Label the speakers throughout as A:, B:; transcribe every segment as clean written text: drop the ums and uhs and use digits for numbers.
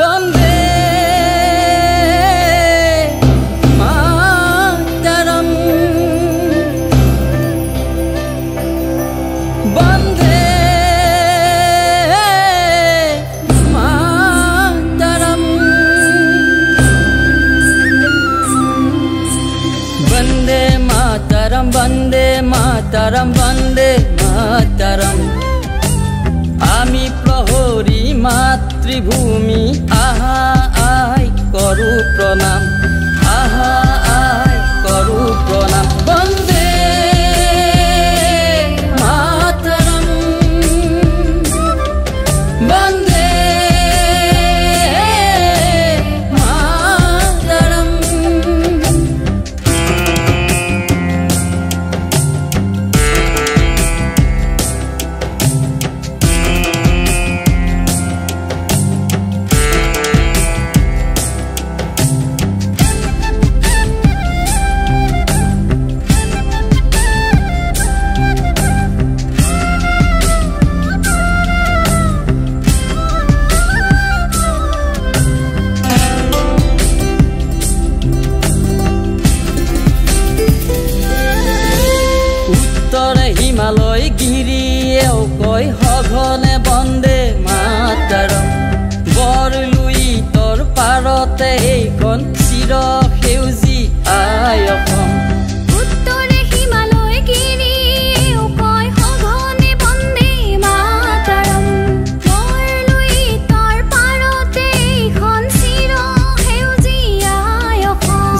A: বন্দে মাতরম বন্দে মাতরম বন্দে মাতরম বন্দে মাতরম বন্দে মাতরম আমি প্রহরী মাতৃভূমি আহা আই করু প্রণাম আহা আই করু প্রণাম বন্দে মাতরম বন্দে মাতরম হিমালয় গিৰিয়েও কয় সঘনে বন্দে মাতৰম বৰলুই তৰ পাৰতে এইখন চিৰ সেউজী আই অসম
B: উত্তৰে হিমালয় গিৰিয়েও কয় সঘনে বন্দে মাতৰম বৰলুই তৰ পাৰতে এইখন চিৰ সেউজী আই অসম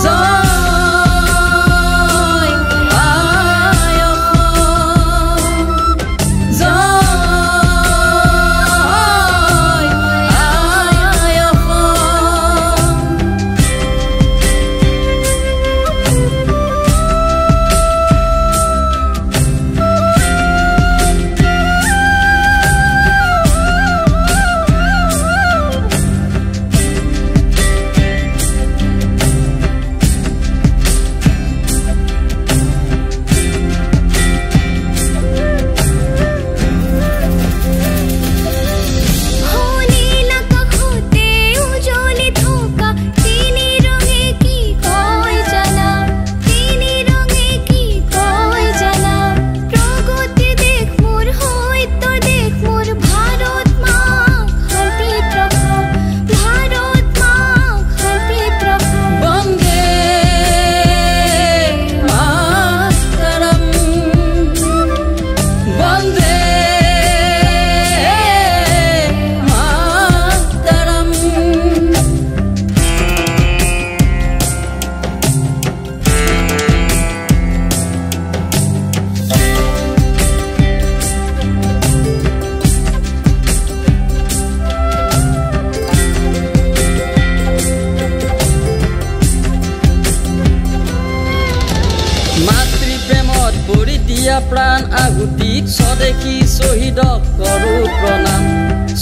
A: মাতৃপ্ৰেমত পৰি দিয়া প্ৰাণ আহুতিক স্বদেশী শ্বহীদক কৰো প্ৰণাম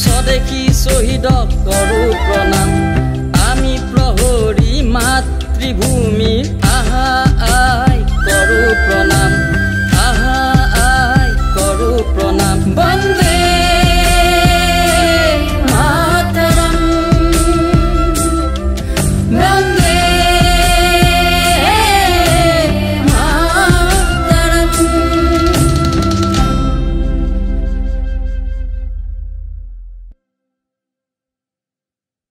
A: স্বদেশী শ্বহীদক কৰো প্ৰণাম